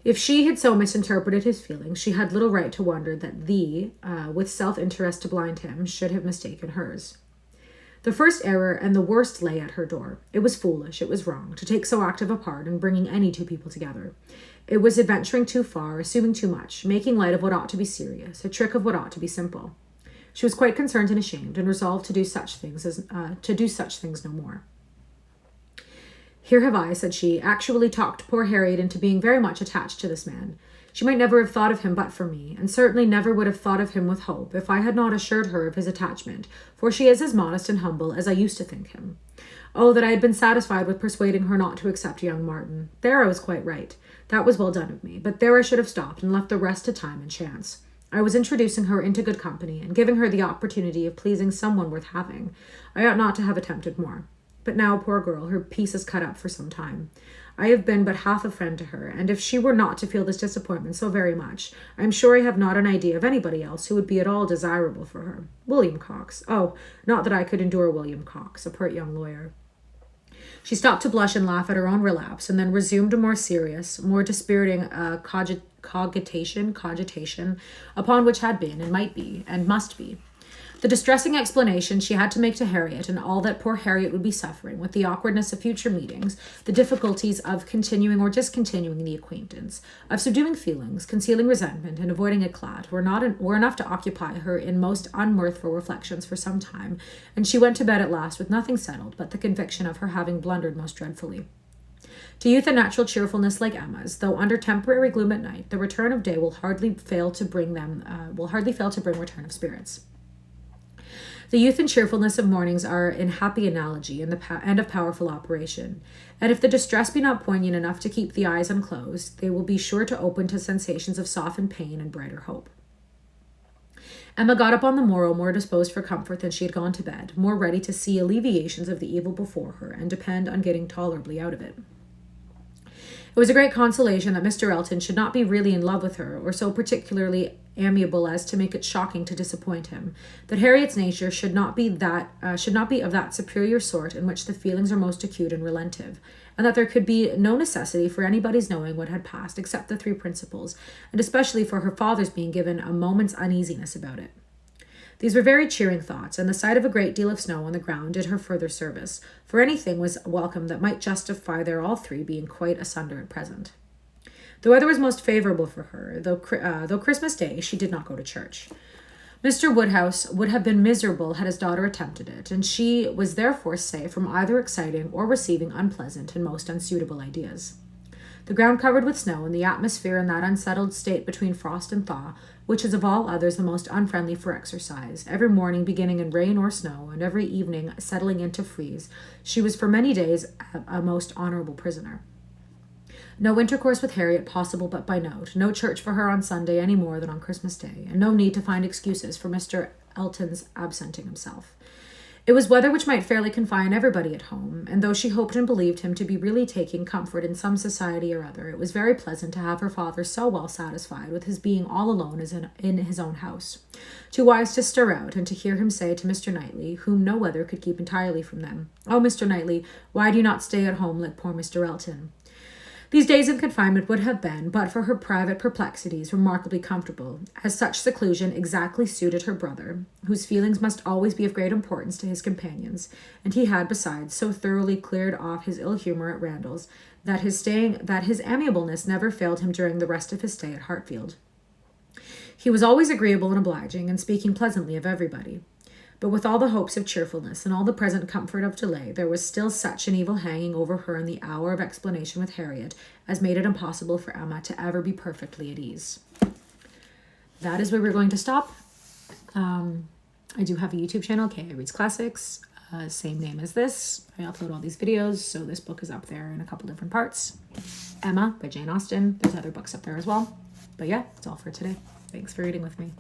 If she had so misinterpreted his feelings, she had little right to wonder that with self-interest to blind him, should have mistaken hers. The first error and the worst lay at her door. It was foolish, it was wrong, to take so active a part in bringing any two people together. It was adventuring too far, assuming too much, making light of what ought to be serious, a trick of what ought to be simple. She was quite concerned and ashamed, and resolved to do such things no more. Here have I, said she, actually talked poor Harriet into being very much attached to this man. She might never have thought of him but for me, and certainly never would have thought of him with hope, if I had not assured her of his attachment, for she is as modest and humble as I used to think him. Oh, that I had been satisfied with persuading her not to accept young Martin. There I was quite right. That was well done of me, but there I should have stopped and left the rest to time and chance. I was introducing her into good company, and giving her the opportunity of pleasing someone worth having. I ought not to have attempted more. But now, poor girl, her peace is cut up for some time. I have been but half a friend to her, and if she were not to feel this disappointment so very much, I am sure I have not an idea of anybody else who would be at all desirable for her. William Cox. Oh, not that I could endure William Cox, a pert young lawyer. She stopped to blush and laugh at her own relapse, and then resumed a more serious, more dispiriting cogitation, upon which had been, and might be, and must be. The distressing explanation she had to make to Harriet, and all that poor Harriet would be suffering, with the awkwardness of future meetings, the difficulties of continuing or discontinuing the acquaintance, of subduing feelings, concealing resentment, and avoiding eclat, were enough to occupy her in most unmirthful reflections for some time, and she went to bed at last with nothing settled but the conviction of her having blundered most dreadfully. To youth a natural cheerfulness like Emma's, though under temporary gloom at night, the return of day will hardly fail to bring return of spirits. The youth and cheerfulness of mornings are in happy analogy and of powerful operation, and if the distress be not poignant enough to keep the eyes unclosed, they will be sure to open to sensations of softened pain and brighter hope. Emma got up on the morrow more disposed for comfort than she had gone to bed, more ready to see alleviations of the evil before her, and depend on getting tolerably out of it. It was a great consolation that Mr. Elton should not be really in love with her, or so particularly amiable as to make it shocking to disappoint him, that Harriet's nature should not be of that superior sort in which the feelings are most acute and relentive, and that there could be no necessity for anybody's knowing what had passed except the three principals, and especially for her father's being given a moment's uneasiness about it. These were very cheering thoughts, and the sight of a great deal of snow on the ground did her further service, for anything was welcome that might justify their all three being quite asunder at present. The weather was most favourable for her, though Christmas Day she did not go to church. Mr. Woodhouse would have been miserable had his daughter attempted it, and she was therefore safe from either exciting or receiving unpleasant and most unsuitable ideas. The ground covered with snow, and the atmosphere in that unsettled state between frost and thaw, which is of all others the most unfriendly for exercise, every morning beginning in rain or snow, and every evening settling into freeze, she was for many days a most honourable prisoner. No intercourse with Harriet possible but by note, no church for her on Sunday any more than on Christmas Day, and no need to find excuses for Mr. Elton's absenting himself. It was weather which might fairly confine everybody at home, and though she hoped and believed him to be really taking comfort in some society or other, it was very pleasant to have her father so well satisfied with his being all alone as in his own house, too wise to stir out, and to hear him say to Mr. Knightley, whom no weather could keep entirely from them, "Oh, Mr. Knightley, why do you not stay at home like poor Mr. Elton?" These days of confinement would have been, but for her private perplexities, remarkably comfortable, as such seclusion exactly suited her brother, whose feelings must always be of great importance to his companions, and he had, besides, so thoroughly cleared off his ill humour at Randalls, that his amiableness never failed him during the rest of his stay at Hartfield. He was always agreeable and obliging, and speaking pleasantly of everybody. But with all the hopes of cheerfulness and all the present comfort of delay, there was still such an evil hanging over her in the hour of explanation with Harriet as made it impossible for Emma to ever be perfectly at ease. That is where we're going to stop. I do have a YouTube channel, K.A. Reads Classics, same name as this. I upload all these videos, so this book is up there in a couple different parts. Emma by Jane Austen. There's other books up there as well. But yeah, that's all for today. Thanks for reading with me.